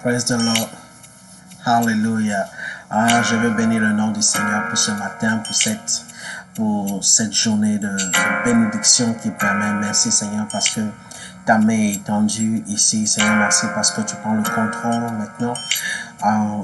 Praise the Lord. Hallelujah. Ah, je veux bénir le nom du Seigneur pour ce matin, pour cette journée de bénédiction qui permet. Merci Seigneur parce que ta main est étendue ici. Seigneur, merci parce que tu prends le contrôle maintenant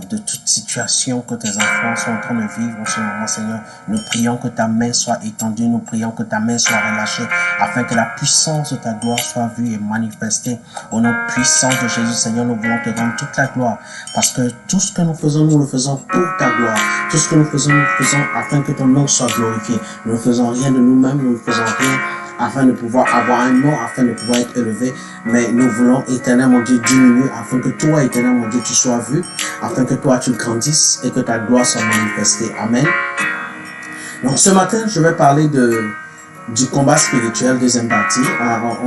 de toute situation que tes enfants sont en train de vivre en ce moment, Seigneur. Nous prions que ta main soit étendue, nous prions que ta main soit relâchée afin que la puissance de ta gloire soit vue et manifestée. Au nom puissant de Jésus, Seigneur, nous voulons te rendre toute la gloire parce que tout ce que nous le faisons pour ta gloire. Tout ce que nous le faisons afin que ton nom soit glorifié. Nous ne faisons rien de nous-mêmes, nous ne faisons rien afin de pouvoir avoir un nom, afin de pouvoir être élevé. Mais nous voulons, éternel mon Dieu, diminuer, afin que toi, éternel mon Dieu, tu sois vu, afin que toi, tu grandisses et que ta gloire soit manifestée. Amen. Donc, ce matin, je vais parler du combat spirituel, deuxième partie.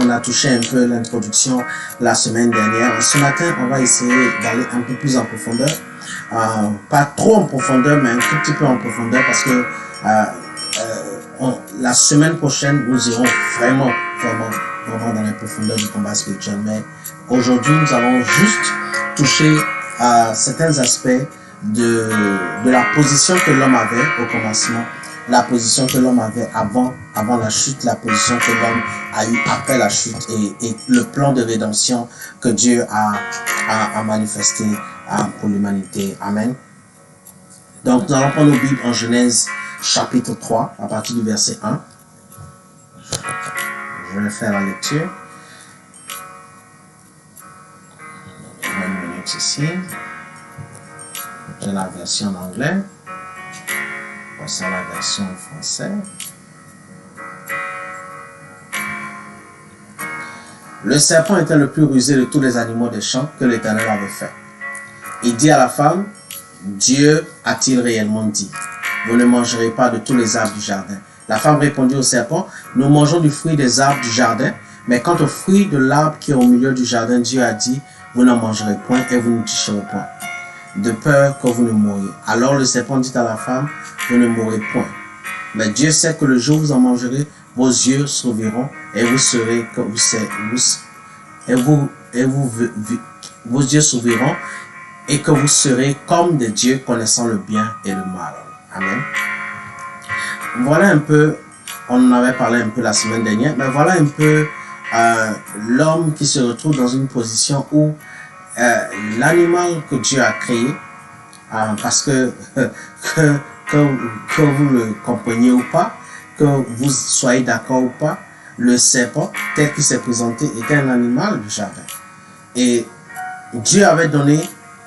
On a touché un peu l'introduction la semaine dernière. Ce matin, on va essayer d'aller un peu plus en profondeur. Pas trop en profondeur, mais un tout petit peu en profondeur parce que la semaine prochaine, nous irons vraiment dans les profondeurs du combat spirituel. Mais aujourd'hui, nous allons juste toucher à certains aspects de la position que l'homme avait au commencement, la position que l'homme avait avant la chute, la position que l'homme a eu après la chute et le plan de rédemption que Dieu a manifesté pour l'humanité. Amen. Donc, nous allons prendre nos Bibles en Genèse chapitre 3, à partir du verset 1. Je vais faire la lecture. Une minute ici. J'ai la version en anglais. Voici la version en français. Le serpent était le plus rusé de tous les animaux des champs que l'Éternel avait fait. Il dit à la femme, Dieu a-t-il réellement dit, vous ne mangerez pas de tous les arbres du jardin. La femme répondit au serpent, nous mangeons du fruit des arbres du jardin, mais quant au fruit de l'arbre qui est au milieu du jardin, Dieu a dit, vous n'en mangerez point et vous ne toucherez point, de peur que vous ne mouriez. Alors le serpent dit à la femme, vous ne mourrez point. Mais Dieu sait que le jour où vous en mangerez, vos yeux s'ouvriront et vous serez que vos yeux s'ouvriront et que vous serez comme des dieux connaissant le bien et le mal. Amen. Voilà un peu, on en avait parlé un peu la semaine dernière, mais voilà un peu l'homme qui se retrouve dans une position où l'animal que Dieu a créé, parce que vous le compreniez ou pas, que vous soyez d'accord ou pas, le serpent, tel qu'il s'est présenté, était un animal du jardin. Et Dieu avait donné,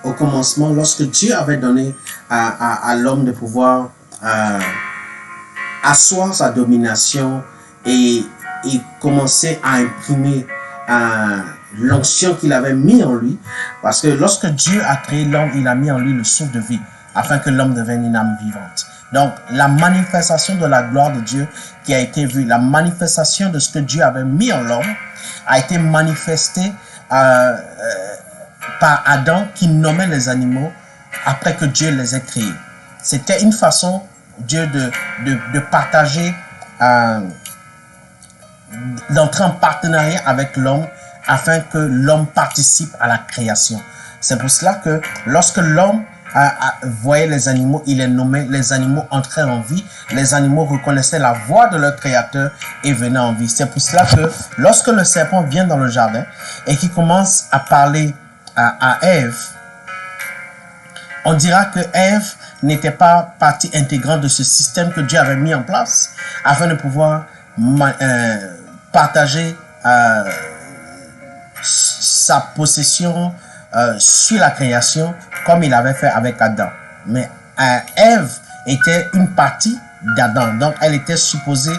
au commencement, lorsque Dieu avait donné à l'homme de pouvoir asseoir sa domination et commencer à imprimer l'onction qu'il avait mis en lui, parce que lorsque Dieu a créé l'homme, il a mis en lui le souffle de vie, afin que l'homme devienne une âme vivante. Donc, la manifestation de la gloire de Dieu qui a été vue, la manifestation de ce que Dieu avait mis en l'homme, a été manifestée par Adam qui nommait les animaux après que Dieu les ait créés. C'était une façon, Dieu, de partager, d'entrer en partenariat avec l'homme afin que l'homme participe à la création. C'est pour cela que lorsque l'homme voyait les animaux, il les nommait, les animaux entraient en vie, les animaux reconnaissaient la voix de leur créateur et venaient en vie. C'est pour cela que lorsque le serpent vient dans le jardin et qu'il commence à parler à Ève, on dira que Ève n'était pas partie intégrante de ce système que Dieu avait mis en place afin de pouvoir partager sa possession sur la création comme il avait fait avec Adam. Mais Ève était une partie d'Adam, donc elle était supposée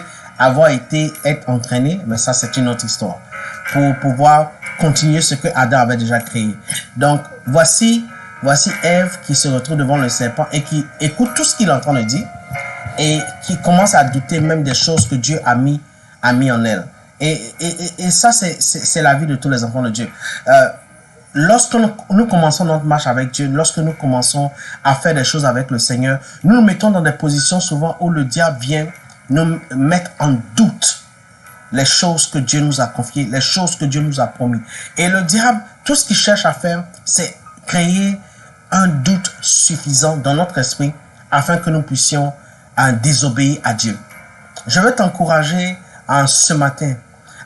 être entraînée, mais ça c'est une autre histoire, pour pouvoir continuer ce que Adam avait déjà créé. Donc voici Ève qui se retrouve devant le serpent et qui écoute tout ce qu'il est en train de dire et qui commence à douter même des choses que Dieu a mis en elle. Et ça c'est la vie de tous les enfants de Dieu. Lorsque nous commençons notre marche avec Dieu, lorsque nous commençons à faire des choses avec le Seigneur, nous nous mettons dans des positions souvent où le diable vient nous mettre en doute les choses que Dieu nous a confiées, les choses que Dieu nous a promis. Et le diable, tout ce qu'il cherche à faire, c'est créer un doute suffisant dans notre esprit afin que nous puissions désobéir à Dieu. Je veux t'encourager ce matin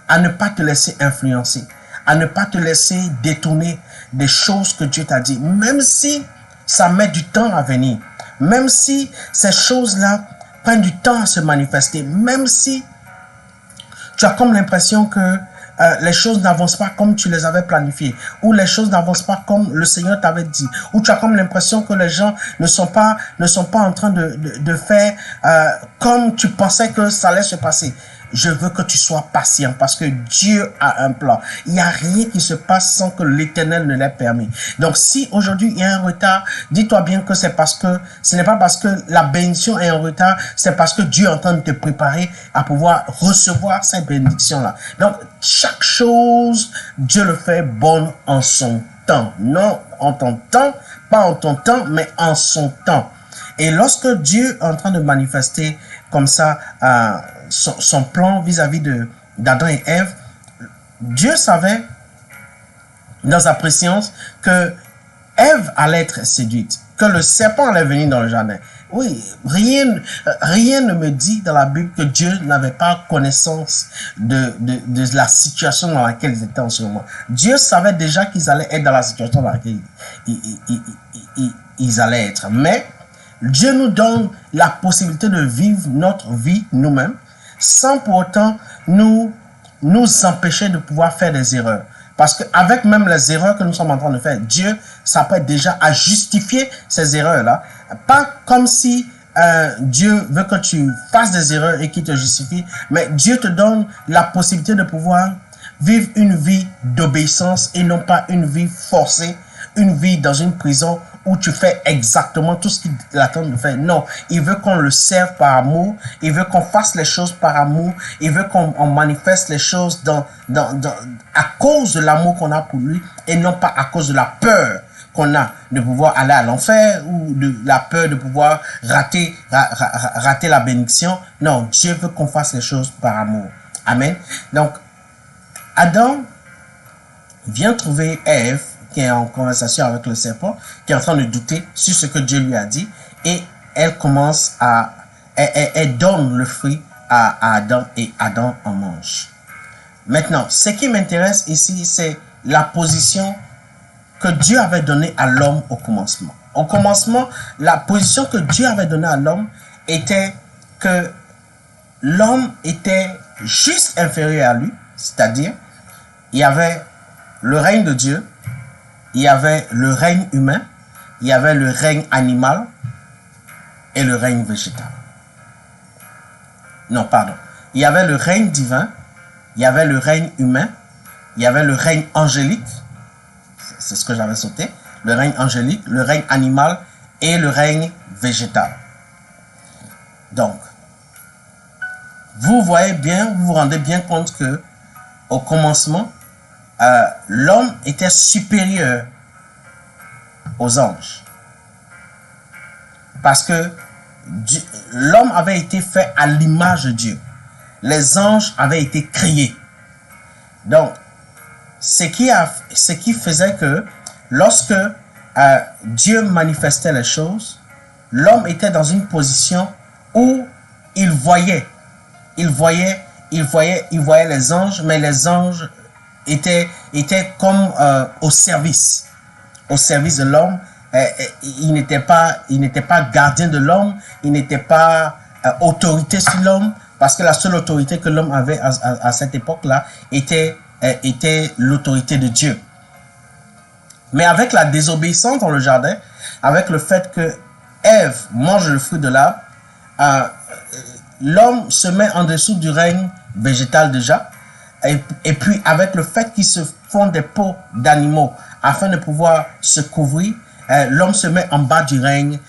à ne pas te laisser influencer, à ne pas te laisser détourner des choses que Dieu t'a dit, même si ça met du temps à venir, même si ces choses-là prennent du temps à se manifester, même si tu as comme l'impression que les choses n'avancent pas comme tu les avais planifiées, ou les choses n'avancent pas comme le Seigneur t'avait dit, ou tu as comme l'impression que les gens ne sont pas en train de faire comme tu pensais que ça allait se passer. Je veux que tu sois patient parce que Dieu a un plan. Il n'y a rien qui se passe sans que l'Éternel ne l'ait permis. Donc si aujourd'hui il y a un retard, dis-toi bien que ce n'est pas parce que la bénédiction est en retard, c'est parce que Dieu est en train de te préparer à pouvoir recevoir cette bénédiction-là. Donc chaque chose, Dieu le fait bonne en son temps. Non en ton temps, pas en ton temps, mais en son temps. Et lorsque Dieu est en train de manifester comme ça son plan vis-à-vis d'Adam et Ève, Dieu savait dans sa préscience que Ève allait être séduite, que le serpent allait venir dans le jardin. Oui, rien ne me dit dans la Bible que Dieu n'avait pas connaissance de la situation dans laquelle ils étaient en ce moment. Dieu savait déjà qu'ils allaient être dans la situation dans laquelle ils allaient être. Mais Dieu nous donne la possibilité de vivre notre vie nous-mêmes sans pour autant nous empêcher de pouvoir faire des erreurs. Parce qu'avec même les erreurs que nous sommes en train de faire, Dieu s'apprête déjà à justifier ces erreurs-là. Pas comme si Dieu veut que tu fasses des erreurs et qu'il te justifie, mais Dieu te donne la possibilité de pouvoir vivre une vie d'obéissance et non pas une vie forcée, une vie dans une prison où tu fais exactement tout ce qu'il attend de faire. Non, il veut qu'on le serve par amour, il veut qu'on fasse les choses par amour, il veut qu'on manifeste les choses à cause de l'amour qu'on a pour lui et non pas à cause de la peur qu'on a de pouvoir aller à l'enfer ou de la peur de pouvoir rater la bénédiction. Non, Dieu veut qu'on fasse les choses par amour. Amen. Donc, Adam vient trouver Ève qui est en conversation avec le serpent, qui est en train de douter sur ce que Dieu lui a dit, et elle commence elle donne le fruit à Adam et Adam en mange. Maintenant, ce qui m'intéresse ici, c'est la position que Dieu avait donnée à l'homme au commencement. Au commencement, la position que Dieu avait donnée à l'homme était que l'homme était juste inférieur à lui, c'est-à-dire, il y avait le règne de Dieu, il y avait le règne humain, il y avait le règne animal et le règne végétal. Non, pardon. Il y avait le règne divin, il y avait le règne humain, il y avait le règne angélique, c'est ce que j'avais sauté, le règne angélique, le règne animal et le règne végétal. Donc, vous voyez bien, vous vous rendez bien compte que au commencement, l'homme était supérieur aux anges. Parce que l'homme avait été fait à l'image de Dieu. Les anges avaient été créés. Donc, ce qui faisait que lorsque Dieu manifestait les choses, l'homme était dans une position où il voyait les anges, mais les anges étaient comme au service de l'homme. Il n'était pas gardien de l'homme, il n'était pas autorité sur l'homme, parce que la seule autorité que l'homme avait à cette époque-là était l'autorité de Dieu. Mais avec la désobéissance dans le jardin, avec le fait que Ève mange le fruit de l'arbre, l'homme se met en dessous du règne végétal déjà. Et puis avec le fait qu'ils se font des peaux d'animaux afin de pouvoir se couvrir, l'homme se met en bas du règne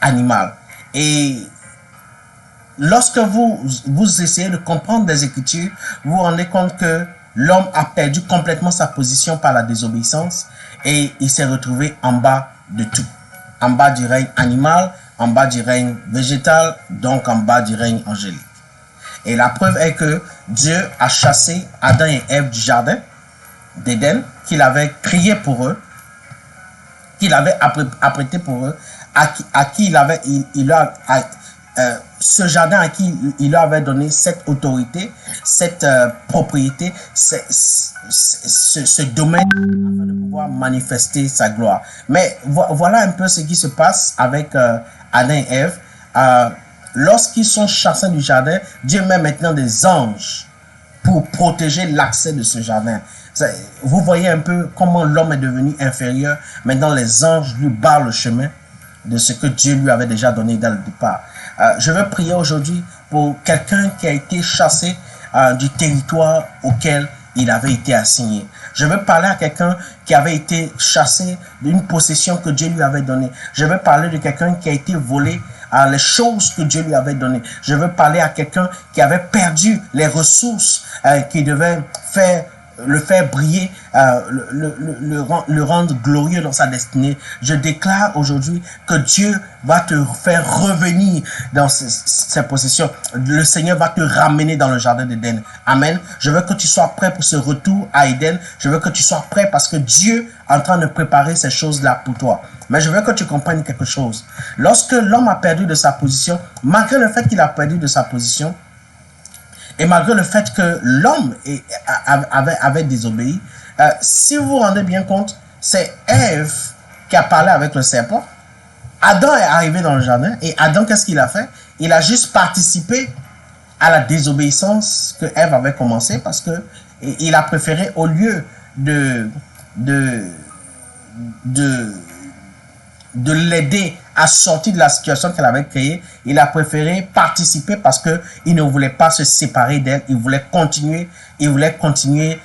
animal. Et lorsque vous essayez de comprendre les Écritures, vous vous rendez compte que l'homme a perdu complètement sa position par la désobéissance et il s'est retrouvé en bas de tout. En bas du règne animal, en bas du règne végétal, donc en bas du règne angélique. Et la preuve est que Dieu a chassé Adam et Ève du jardin d'Éden qu'il avait créé pour eux. qu'il avait apprêté pour eux, à qui ce jardin à qui il leur avait donné cette autorité, cette propriété, ce domaine afin de pouvoir manifester sa gloire. Mais voilà un peu ce qui se passe avec Adam et Ève. Lorsqu'ils sont chassés du jardin, Dieu met maintenant des anges pour protéger l'accès de ce jardin. Vous voyez un peu comment l'homme est devenu inférieur. Maintenant, les anges lui barrent le chemin de ce que Dieu lui avait déjà donné dans le départ. Je veux prier aujourd'hui pour quelqu'un qui a été chassé du territoire auquel il avait été assigné. Je veux parler à quelqu'un qui avait été chassé d'une possession que Dieu lui avait donnée. Je veux parler de quelqu'un qui a été volé les choses que Dieu lui avait données. Je veux parler à quelqu'un qui avait perdu les ressources qui devaient le faire briller, le rendre glorieux dans sa destinée. Je déclare aujourd'hui que Dieu va te faire revenir dans ces possessions. Le Seigneur va te ramener dans le jardin d'Éden. Amen. Je veux que tu sois prêt pour ce retour à Éden. Je veux que tu sois prêt parce que Dieu est en train de préparer ces choses-là pour toi. Mais je veux que tu comprennes quelque chose. Lorsque l'homme a perdu de sa position, malgré le fait qu'il a perdu de sa position, et malgré le fait que l'homme avait désobéi, si vous vous rendez bien compte, c'est Ève qui a parlé avec le serpent. Adam est arrivé dans le jardin et Adam, qu'est-ce qu'il a fait? Il a juste participé à la désobéissance que Ève avait commencé parce que il a préféré, au lieu de l'aider à sortir de la situation qu'elle avait créée, il a préféré participer parce que il ne voulait pas se séparer d'elle, il voulait continuer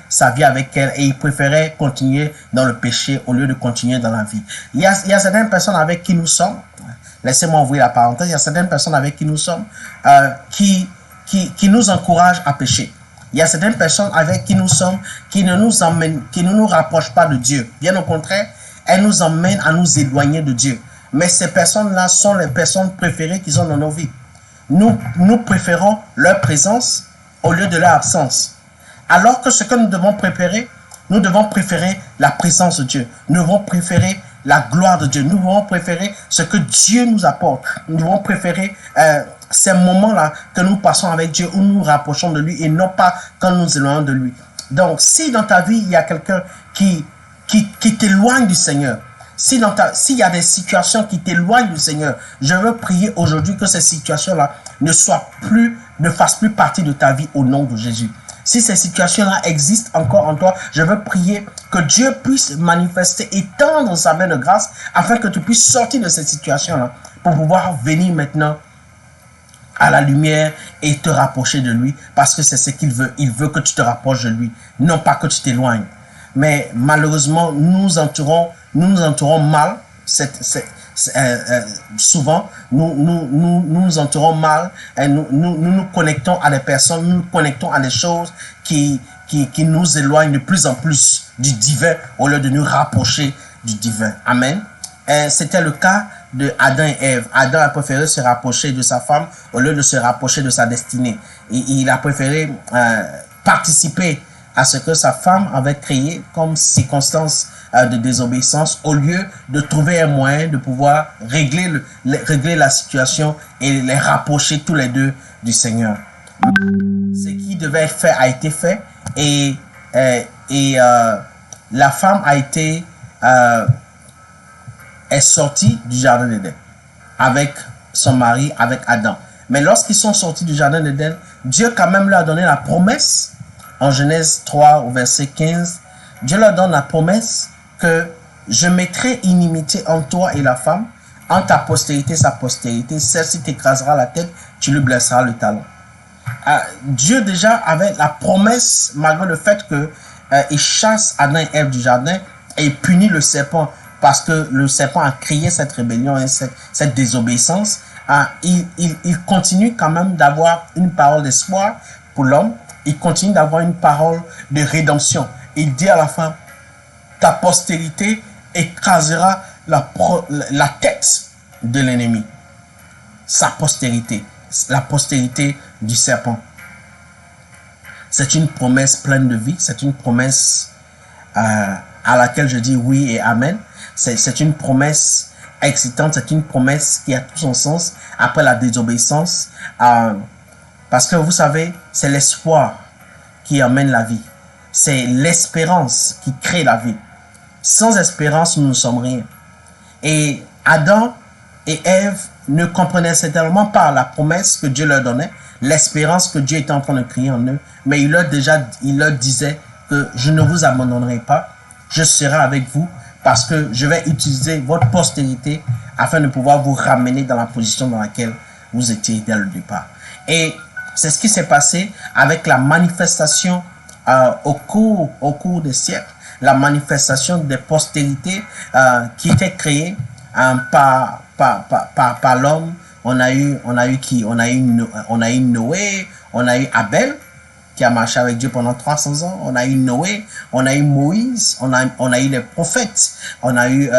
sa vie avec elle et il préférait continuer dans le péché au lieu de continuer dans la vie. Il y a certaines personnes avec qui nous sommes, laissez-moi ouvrir la parenthèse, il y a certaines personnes avec qui nous sommes qui nous encouragent à pécher. Il y a certaines personnes avec qui nous sommes qui ne nous rapprochent pas de Dieu. Bien au contraire, elles nous emmènent à nous éloigner de Dieu. Mais ces personnes-là sont les personnes préférées qu'ils ont dans nos vies. Nous préférons leur présence au lieu de leur absence. Alors que ce que nous devons préférer, nous devons préférer la présence de Dieu. Nous devons préférer la gloire de Dieu. Nous devons préférer ce que Dieu nous apporte. Nous devons préférer ces moments-là que nous passons avec Dieu, où nous nous rapprochons de lui et non pas quand nous nous éloignons de lui. Donc, si dans ta vie, il y a quelqu'un qui t'éloigne du Seigneur, s'il y a des situations qui t'éloignent du Seigneur, je veux prier aujourd'hui que ces situations-là ne fassent plus partie de ta vie au nom de Jésus. Si ces situations-là existent encore en toi, je veux prier que Dieu puisse manifester, étendre sa main de grâce afin que tu puisses sortir de cette situation-là pour pouvoir venir maintenant à la lumière et te rapprocher de lui parce que c'est ce qu'il veut. Il veut que tu te rapproches de lui, non pas que tu t'éloignes. Mais malheureusement, nous nous entourons mal. Souvent, nous nous entourons mal et nous connectons à des personnes, nous nous connectons à des choses qui nous éloignent de plus en plus du divin au lieu de nous rapprocher du divin. Amen. C'était le cas de Adam et Ève. Adam a préféré se rapprocher de sa femme au lieu de se rapprocher de sa destinée. Et il a préféré participer à ce que sa femme avait créé comme circonstance de désobéissance au lieu de trouver un moyen de pouvoir régler la situation et les rapprocher tous les deux du Seigneur. Ce qui devait être fait a été fait et la femme est sortie du jardin d'Éden avec son mari, avec Adam. Mais lorsqu'ils sont sortis du jardin d'Éden, Dieu quand même leur a donné la promesse. En Genèse 3 au verset 15, Dieu leur donne la promesse que je mettrai inimitié entre toi et la femme, entre ta postérité sa postérité, celle-ci t'écrasera la tête, tu lui blesseras le talon. Dieu déjà avait la promesse, malgré le fait qu'il chasse Adam et Ève du jardin et il punit le serpent parce que le serpent a créé cette rébellion et cette désobéissance. Il continue quand même d'avoir une parole d'espoir pour l'homme. Il continue d'avoir une parole de rédemption. Il dit à la femme, ta postérité écrasera la tête de l'ennemi. Sa postérité, la postérité du serpent. C'est une promesse pleine de vie, c'est une promesse à laquelle je dis oui et amen. C'est une promesse excitante, c'est une promesse qui a tout son sens après la désobéissance. Parce que vous savez, c'est l'espoir qui amène la vie. C'est l'espérance qui crée la vie. Sans espérance, nous ne sommes rien. Et Adam et Ève ne comprenaient certainement pas la promesse que Dieu leur donnait, l'espérance que Dieu était en train de créer en eux, mais il leur disait que je ne vous abandonnerai pas, je serai avec vous parce que je vais utiliser votre postérité afin de pouvoir vous ramener dans la position dans laquelle vous étiez dès le départ. Et c'est ce qui s'est passé avec la manifestation au cours des siècles, la manifestation des postérités qui étaient créées par l'homme. On a eu Noé, on a eu Abel qui a marché avec Dieu pendant 300 ans, on a eu Noé, on a eu Moïse, on a eu les prophètes, on a eu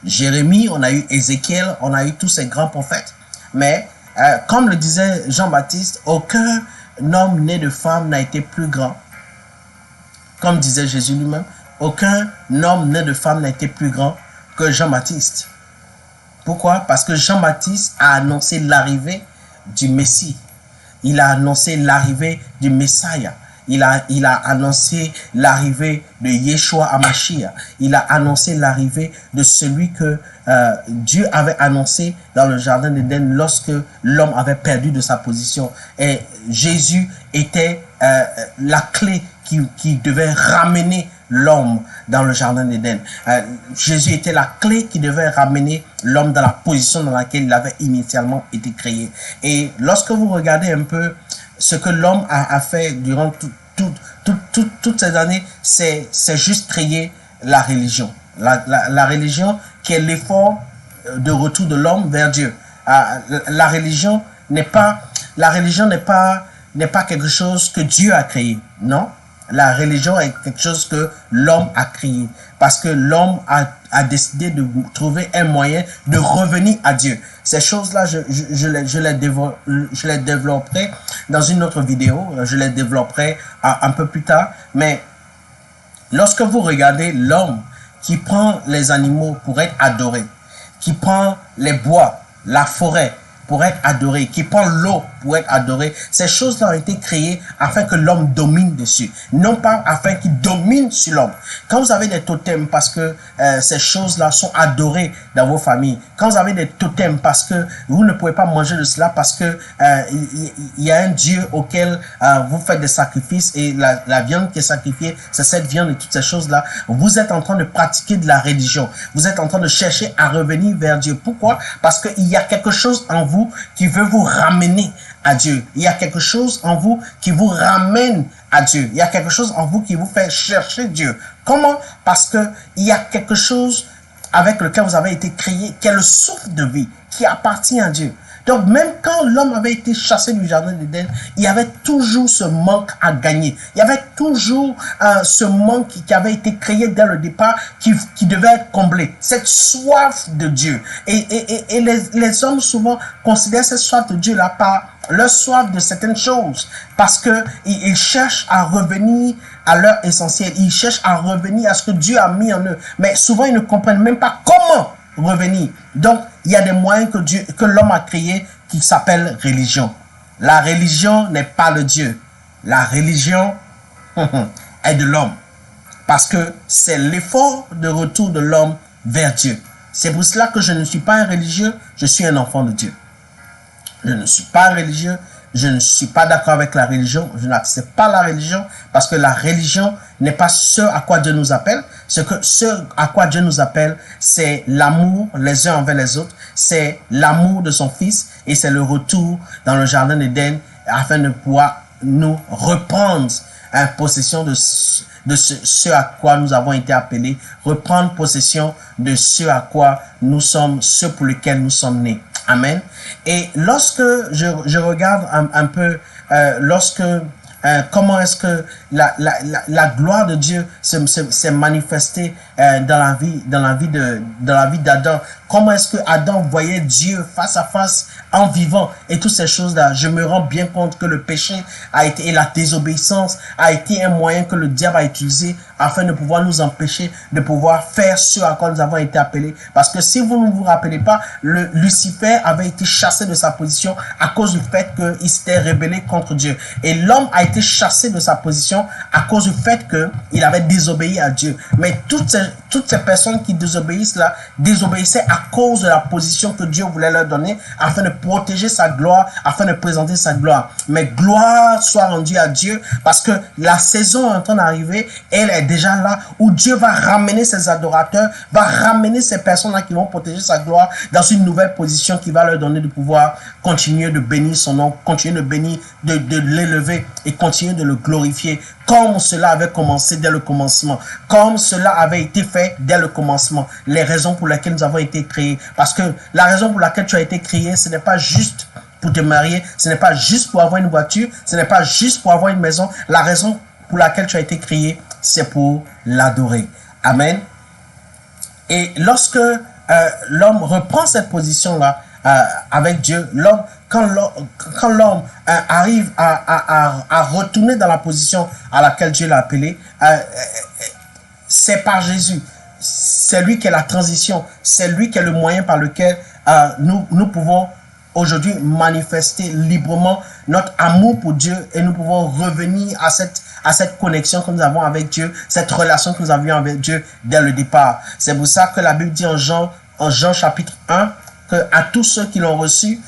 Jérémie, on a eu Ézéchiel, on a eu tous ces grands prophètes. Mais comme le disait Jean-Baptiste, aucun homme né de femme n'a été plus grand. Comme disait Jésus lui-même, aucun homme né de femme n'a été plus grand que Jean-Baptiste. Pourquoi? Parce que Jean-Baptiste a annoncé l'arrivée du Messie. Il a annoncé l'arrivée du Messiah. Il a annoncé l'arrivée de Yeshua HaMashiach. Il a annoncé l'arrivée de celui que Dieu avait annoncé dans le jardin d'Éden lorsque l'homme avait perdu de sa position. Et Jésus était la clé qui devait ramener l'homme dans le jardin d'Éden. Jésus était la clé qui devait ramener l'homme dans la position dans laquelle il avait initialement été créé. Et lorsque vous regardez un peu ce que l'homme a fait durant toutes ces années, c'est juste créer la religion. La religion qui est l'effort de retour de l'homme vers Dieu. La religion n'est pas quelque chose que Dieu a créé, non? La religion est quelque chose que l'homme a créé parce que l'homme a décidé de trouver un moyen de revenir à Dieu. Ces choses-là, je les développerai dans une autre vidéo, je les développerai un peu plus tard. Mais lorsque vous regardez l'homme qui prend les animaux pour être adoré, qui prend les bois, la forêt, pour être adoré, qui prend l'eau pour être adoré. Ces choses-là ont été créées afin que l'homme domine dessus, non pas afin qu'il domine sur l'homme. Quand vous avez des totems parce que ces choses-là sont adorées dans vos familles, quand vous avez des totems parce que vous ne pouvez pas manger de cela parce que il y a un Dieu auquel vous faites des sacrifices et la viande qui est sacrifiée, c'est cette viande et toutes ces choses-là, vous êtes en train de pratiquer de la religion. Vous êtes en train de chercher à revenir vers Dieu. Pourquoi? Parce qu'il y a quelque chose en vous qui veut vous ramener à Dieu. Il y a quelque chose en vous qui vous ramène à Dieu. Il y a quelque chose en vous qui vous fait chercher Dieu. Comment? Parce que il y a quelque chose avec lequel vous avez été créé, qui est le souffle de vie, qui appartient à Dieu. Donc, même quand l'homme avait été chassé du jardin d'Éden, il y avait toujours ce manque à gagner. Il y avait toujours ce manque qui avait été créé dès le départ, qui devait être comblé. Cette soif de Dieu. Et les hommes souvent considèrent cette soif de Dieu-là par leur soif de certaines choses. Parce que ils cherchent à revenir à leur essentiel. Ils cherchent à revenir à ce que Dieu a mis en eux. Mais souvent, ils ne comprennent même pas comment revenir. Donc, il y a des moyens que l'homme a créés qui s'appellent religion. La religion n'est pas le Dieu. La religion est de l'homme. Parce que c'est l'effort de retour de l'homme vers Dieu. C'est pour cela que je ne suis pas un religieux, je suis un enfant de Dieu. Je ne suis pas un religieux, je ne suis pas d'accord avec la religion, je n'accepte pas la religion parce que la religion n'est pas ce à quoi Dieu nous appelle. Ce à quoi Dieu nous appelle, c'est l'amour les uns envers les autres, c'est l'amour de son Fils et c'est le retour dans le jardin d'Éden afin de pouvoir nous reprendre en possession de ce à quoi nous avons été appelés, reprendre possession de ce à quoi nous sommes, ce pour lequel nous sommes nés. Amen. Et lorsque je regarde un peu, comment est-ce que la gloire de Dieu s'est manifestée dans la vie d'Adam. Comment est-ce que Adam voyait Dieu face à face en vivant et toutes ces choses-là? Je me rends bien compte que le péché et la désobéissance a été un moyen que le diable a utilisé afin de pouvoir nous empêcher de pouvoir faire ce à quoi nous avons été appelés. Parce que si vous ne vous rappelez pas, Lucifer avait été chassé de sa position à cause du fait qu'il s'était rébellé contre Dieu. Et l'homme a été chassé de sa position à cause du fait qu'il avait désobéi à Dieu. Mais toutes ces personnes qui désobéissent là, désobéissaient à cause de la position que Dieu voulait leur donner afin de protéger sa gloire, afin de présenter sa gloire. Mais gloire soit rendue à Dieu parce que la saison est en train d'arriver, elle est déjà là où Dieu va ramener ses adorateurs, va ramener ces personnes-là qui vont protéger sa gloire dans une nouvelle position qui va leur donner de pouvoir continuer de bénir son nom, continuer de bénir, de l'élever et continuer de le glorifier comme cela avait commencé dès le commencement, comme cela avait été fait dès le commencement. Les raisons pour lesquelles nous avons été créés. Parce que la raison pour laquelle tu as été créé, ce n'est pas juste pour te marier, ce n'est pas juste pour avoir une voiture, ce n'est pas juste pour avoir une maison. La raison pour laquelle tu as été créé, c'est pour l'adorer. Amen. Et lorsque l'homme reprend cette position-là avec Dieu, quand l'homme arrive à retourner dans la position à laquelle Dieu l'a appelé, c'est par Jésus. C'est lui qui est la transition. C'est lui qui est le moyen par lequel nous pouvons aujourd'hui manifester librement notre amour pour Dieu et nous pouvons revenir à cette connexion que nous avons avec Dieu, cette relation que nous avions avec Dieu dès le départ. C'est pour ça que la Bible dit en Jean chapitre 1, que à tous ceux qui l'ont reçu,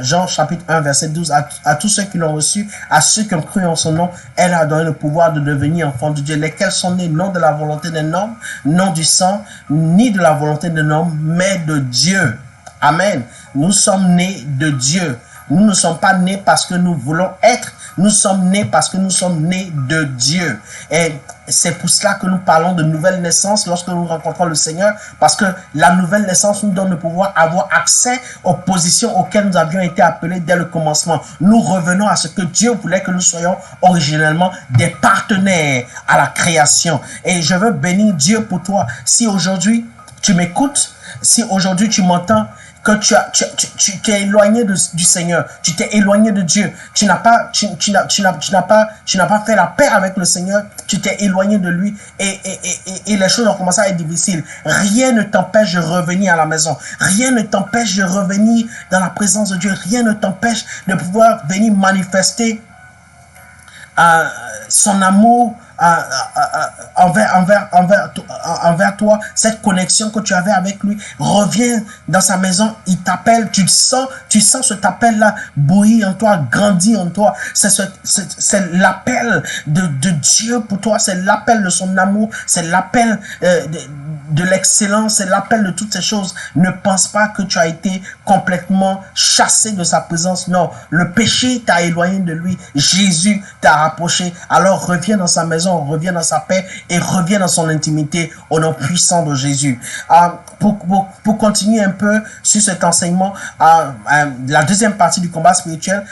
Jean chapitre 1 verset 12, à tous ceux qui l'ont reçu, à ceux qui ont cru en son nom, elle a donné le pouvoir de devenir enfants de Dieu, lesquels sont nés non de la volonté d'un homme, non du sang, ni de la volonté d'un homme, mais de Dieu. Amen. Nous sommes nés de Dieu. Nous ne sommes pas nés parce que nous voulons être. Nous sommes nés parce que nous sommes nés de Dieu. Et c'est pour cela que nous parlons de nouvelle naissance lorsque nous rencontrons le Seigneur. Parce que la nouvelle naissance nous donne le pouvoir avoir accès aux positions auxquelles nous avions été appelés dès le commencement. Nous revenons à ce que Dieu voulait que nous soyons originellement, des partenaires à la création. Et je veux bénir Dieu pour toi. Si aujourd'hui tu m'écoutes, si aujourd'hui tu m'entends, que tu t'es éloigné du Seigneur, tu t'es éloigné de Dieu, tu n'as pas fait la paix avec le Seigneur, tu t'es éloigné de lui et les choses ont commencé à être difficiles. Rien ne t'empêche de revenir à la maison, rien ne t'empêche de revenir dans la présence de Dieu, rien ne t'empêche de pouvoir venir manifester son amour envers toi, cette connexion que tu avais avec lui. Reviens dans sa maison, il t'appelle, tu sens cet appel-là bouillir en toi, grandir en toi. C'est l'appel de Dieu pour toi, c'est l'appel de son amour, c'est l'appel de l'excellence, c'est l'appel de toutes ces choses. Ne pense pas que tu as été complètement chassé de sa présence. Non, le péché t'a éloigné de lui. Jésus t'a rapproché. Alors reviens dans sa maison, reviens dans sa paix et reviens dans son intimité au nom puissant de Jésus. Pour continuer un peu sur cet enseignement, la deuxième partie du combat spirituel,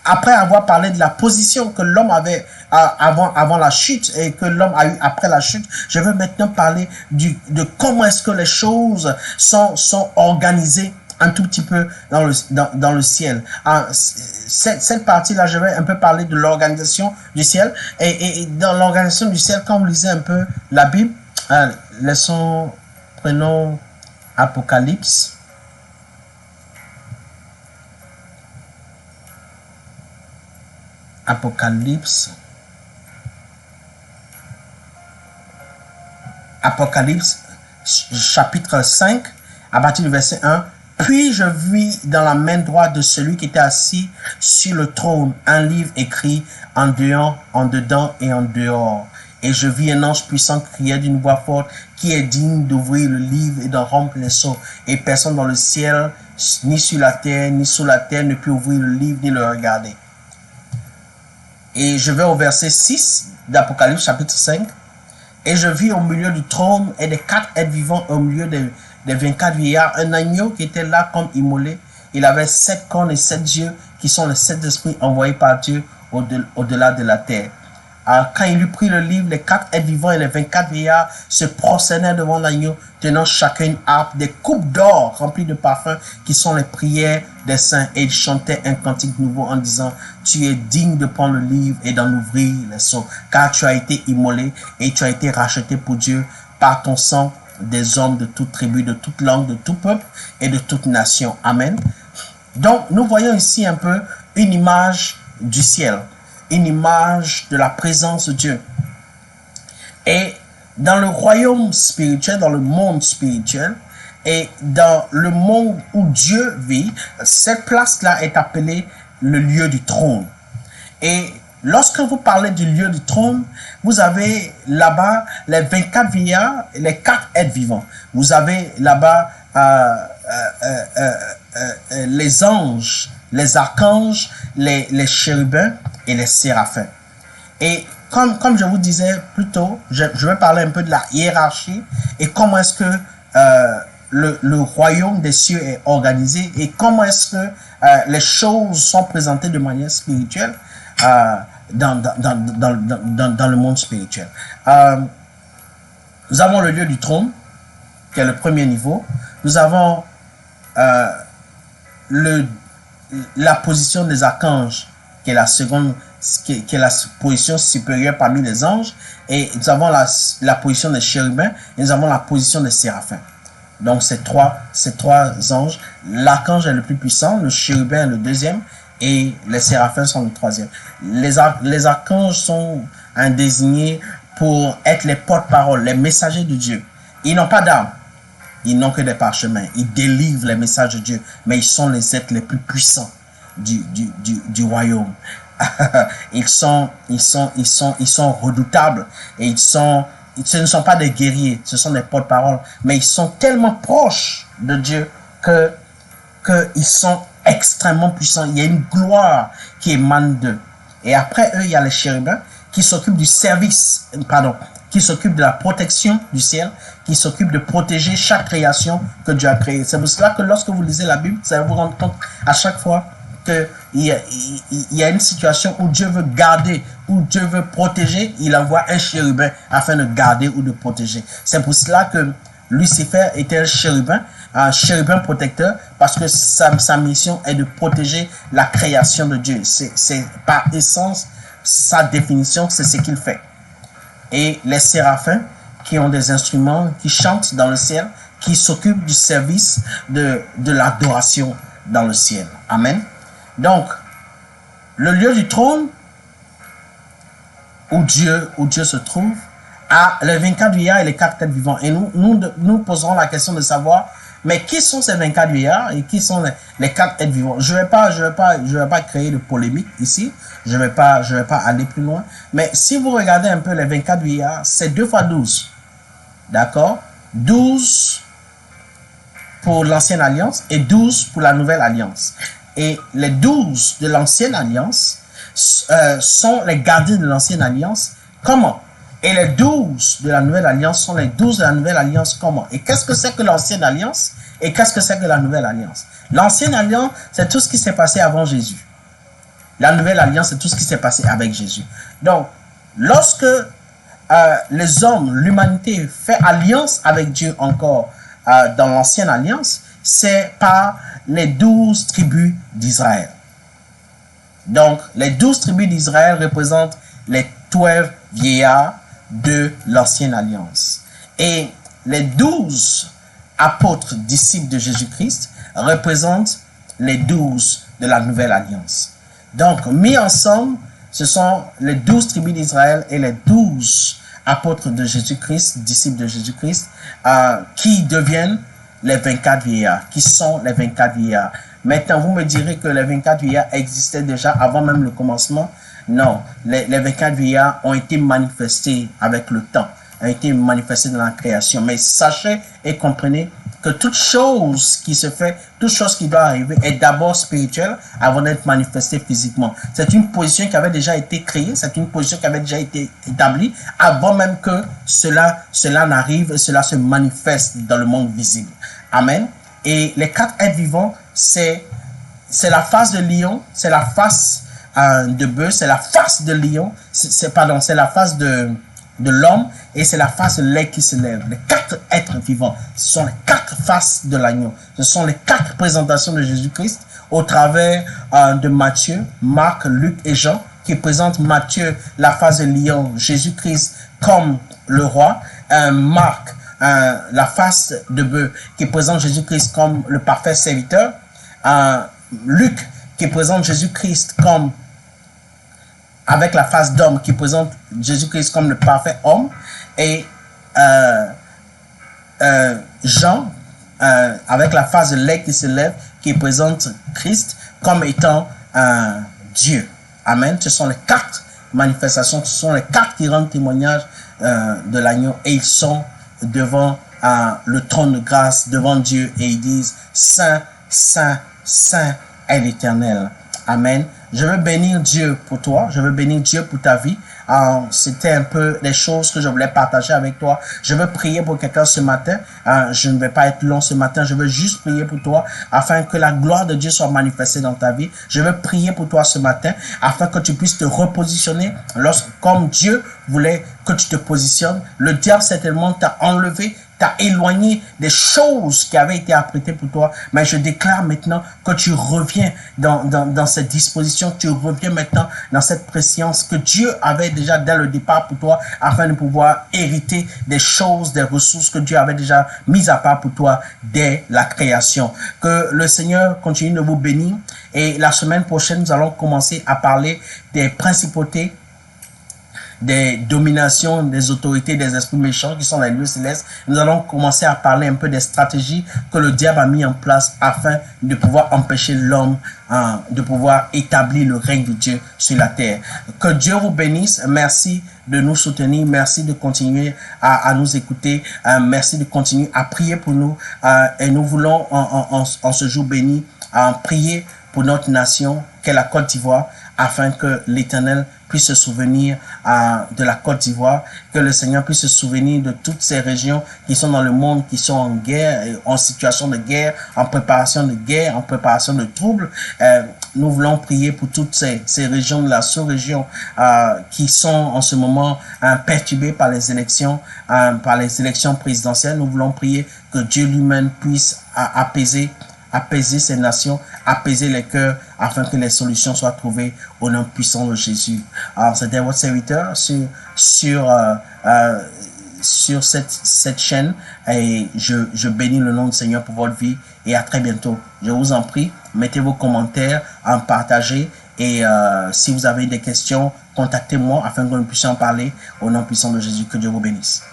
après avoir parlé de la position que l'homme avait avant la chute et que l'homme a eu après la chute, je veux maintenant parler de comment est-ce que les choses sont organisées un tout petit peu dans le ciel. Cette partie-là, je vais un peu parler de l'organisation du ciel. Et dans l'organisation du ciel, quand vous lisez un peu la Bible, prenons Apocalypse. Apocalypse, chapitre 5, à partir du verset 1. Puis je vis dans la main droite de celui qui était assis sur le trône un livre écrit en dedans et en dehors. Et je vis un ange puissant crier d'une voix forte qui est digne d'ouvrir le livre et d'en rompre les sceaux. Et personne dans le ciel, ni sur la terre, ni sous la terre ne peut ouvrir le livre ni le regarder. Et je vais au verset 6 d'Apocalypse chapitre 5. Et je vis au milieu du trône et des 4 êtres vivants au milieu des 24 vieillards, un agneau qui était là comme immolé. Il avait 7 cornes et 7 yeux qui sont les 7 esprits envoyés par Dieu au-delà de la terre. Quand il eut pris le livre, les 4 êtres vivants et les 24 vieillards se prosternaient devant l'agneau, tenant chacun une harpe, des coupes d'or remplies de parfums, qui sont les prières des saints. Et ils chantaient un cantique nouveau en disant, tu es digne de prendre le livre et d'en ouvrir les sceaux, car tu as été immolé et tu as été racheté pour Dieu par ton sang des hommes de toute tribu, de toute langue, de tout peuple et de toute nation. Amen. Donc, nous voyons ici un peu une image du ciel, une image de la présence de Dieu. Et dans le royaume spirituel, dans le monde spirituel, et dans le monde où Dieu vit, cette place-là est appelée le lieu du trône. Et lorsque vous parlez du lieu du trône, vous avez là-bas les 24 vieillards et les 4 êtres vivants. Vous avez là-bas les anges, les archanges, les chérubins et les séraphins. Et comme je vous disais plus tôt, je vais parler un peu de la hiérarchie et comment est-ce que le royaume des cieux est organisé et comment est-ce que les choses sont présentées de manière spirituelle dans le monde spirituel. Nous avons le lieu du trône, qui est le premier niveau. Nous avons la position des archanges, qui est la seconde, qui est la position supérieure parmi les anges. Et nous avons la position des chérubins et nous avons la position des séraphins. Donc, ces trois anges, l'archange est le plus puissant, le chérubin est le deuxième et les séraphins sont le troisième. Les archanges sont désignés pour être les porte-paroles, les messagers de Dieu. Ils n'ont pas d'armes, ils n'ont que des parchemins. Ils délivrent les messages de Dieu, mais ils sont les êtres les plus puissants du royaume. Ils sont redoutables et ce ne sont pas des guerriers, ce sont des porte-paroles, mais ils sont tellement proches de Dieu qu'ils sont extrêmement puissants. Il y a une gloire qui émane d'eux. Et après eux, il y a les chérubins qui s'occupent du service, qui s'occupent de la protection du ciel, qui s'occupent de protéger chaque création que Dieu a créée. C'est pour cela que lorsque vous lisez la Bible, vous allez vous rendre compte à chaque fois qu'il y a une situation où Dieu veut garder, où Dieu veut protéger, il envoie un chérubin afin de garder ou de protéger. C'est pour cela que Lucifer était un chérubin protecteur, parce que sa mission est de protéger la création de Dieu. C'est par essence, sa définition, c'est ce qu'il fait. Et les séraphins, qui ont des instruments, qui chantent dans le ciel, qui s'occupent du service de l'adoration dans le ciel. Amen. Donc, le lieu du trône où Dieu se trouve a les 24 vieillards et les 4 êtres vivants. Et nous poserons la question de savoir, mais qui sont ces 24 vieillards et qui sont les 4 êtres vivants? Je vais pas créer de polémique ici. Je vais pas aller plus loin. Mais si vous regardez un peu les 24 vieillards, c'est 2 fois 12. D'accord? 12 pour l'ancienne alliance et 12 pour la nouvelle alliance. Et les 12 de l'ancienne alliance sont les gardiens de l'ancienne alliance. Comment? Et les 12 de la nouvelle alliance sont les 12 de la nouvelle alliance. Comment? Et qu'est-ce que c'est que l'ancienne alliance? Et qu'est-ce que c'est que la nouvelle alliance? L'ancienne alliance, c'est tout ce qui s'est passé avant Jésus. La nouvelle alliance, c'est tout ce qui s'est passé avec Jésus. Donc, lorsque les hommes, l'humanité fait alliance avec Dieu encore dans l'ancienne alliance, c'est par les 12 tribus d'Israël. Donc, les 12 tribus d'Israël représentent les 12 vieillards de l'ancienne alliance. Et les 12 apôtres disciples de Jésus-Christ représentent les 12 de la nouvelle alliance. Donc, mis ensemble, ce sont les 12 tribus d'Israël et les 12 apôtres de Jésus-Christ, disciples de Jésus-Christ, qui deviennent les 24 vieillards, qui sont les 24 vieillards. Maintenant, vous me direz que les 24 vieillards existaient déjà avant même le commencement. Non, les 24 vieillards ont été manifestés avec le temps, ont été manifestés dans la création. Mais sachez et comprenez que toute chose qui se fait, toute chose qui doit arriver est d'abord spirituelle avant d'être manifestée physiquement. C'est une position qui avait déjà été créée, c'est une position qui avait déjà été établie avant même que cela n'arrive et cela se manifeste dans le monde visible. Amen. Et les 4 êtres vivants, c'est la face de lion, c'est la face de bœuf, c'est la face de lion, c'est la face de l'homme, et c'est la face de l'aigle qui se lève. Les 4 êtres vivants, ce sont les 4 faces de l'agneau. Ce sont les 4 présentations de Jésus-Christ au travers de Matthieu, Marc, Luc et Jean, qui présentent Matthieu, la face de lion, Jésus-Christ comme le roi, Marc, la face de bœuf, qui présente Jésus-Christ comme le parfait serviteur, Luc, qui présente Jésus-Christ comme avec la face d'homme, qui présente Jésus-Christ comme le parfait homme, et Jean, avec la face de l'aigle qui se lève, qui présente Christ comme étant Dieu. Amen. Ce sont les 4 manifestations, ce sont les 4 qui rendent témoignage de l'agneau, et ils sont devant le trône de grâce, devant Dieu, et ils disent Saint, Saint, Saint est l'Éternel. Amen. Je veux bénir Dieu pour toi. Je veux bénir Dieu pour ta vie. C'était un peu les choses que je voulais partager avec toi. Je veux prier pour quelqu'un ce matin. Je ne vais pas être long ce matin. Je veux juste prier pour toi afin que la gloire de Dieu soit manifestée dans ta vie. Je veux prier pour toi ce matin afin que tu puisses te repositionner comme Dieu voulait que tu te positionnes. Le diable certainement t'a enlevé, t'a éloigné des choses qui avaient été apprêtées pour toi. Mais je déclare maintenant que tu reviens dans cette disposition, tu reviens maintenant dans cette préscience que Dieu avait déjà dès le départ pour toi, afin de pouvoir hériter des choses, des ressources que Dieu avait déjà mises à part pour toi dès la création. Que le Seigneur continue de vous bénir, et la semaine prochaine, nous allons commencer à parler des principautés, des dominations, des autorités, des esprits méchants qui sont dans les lieux célestes. Nous allons commencer à parler un peu des stratégies que le diable a mis en place afin de pouvoir empêcher l'homme de pouvoir établir le règne de Dieu sur la terre. Que Dieu vous bénisse. Merci de nous soutenir. Merci de continuer à nous écouter. Merci de continuer à prier pour nous. Et nous voulons, en ce jour béni, prier pour notre nation, qu'est la Côte d'Ivoire, afin que l'Éternel puisse se souvenir de la Côte d'Ivoire, que le Seigneur puisse se souvenir de toutes ces régions qui sont dans le monde, qui sont en guerre, en situation de guerre, en préparation de guerre, en préparation de troubles. Nous voulons prier pour toutes ces régions de la sous-région qui sont en ce moment perturbées par les élections présidentielles. Nous voulons prier que Dieu lui-même puisse apaiser ces nations, apaiser les cœurs, afin que les solutions soient trouvées au nom puissant de Jésus. Alors, c'était votre serviteur sur cette chaîne, et je bénis le nom du Seigneur pour votre vie, et à très bientôt. Je vous en prie, mettez vos commentaires, partagez, et si vous avez des questions, contactez-moi afin que nous puissions en parler au nom puissant de Jésus. Que Dieu vous bénisse.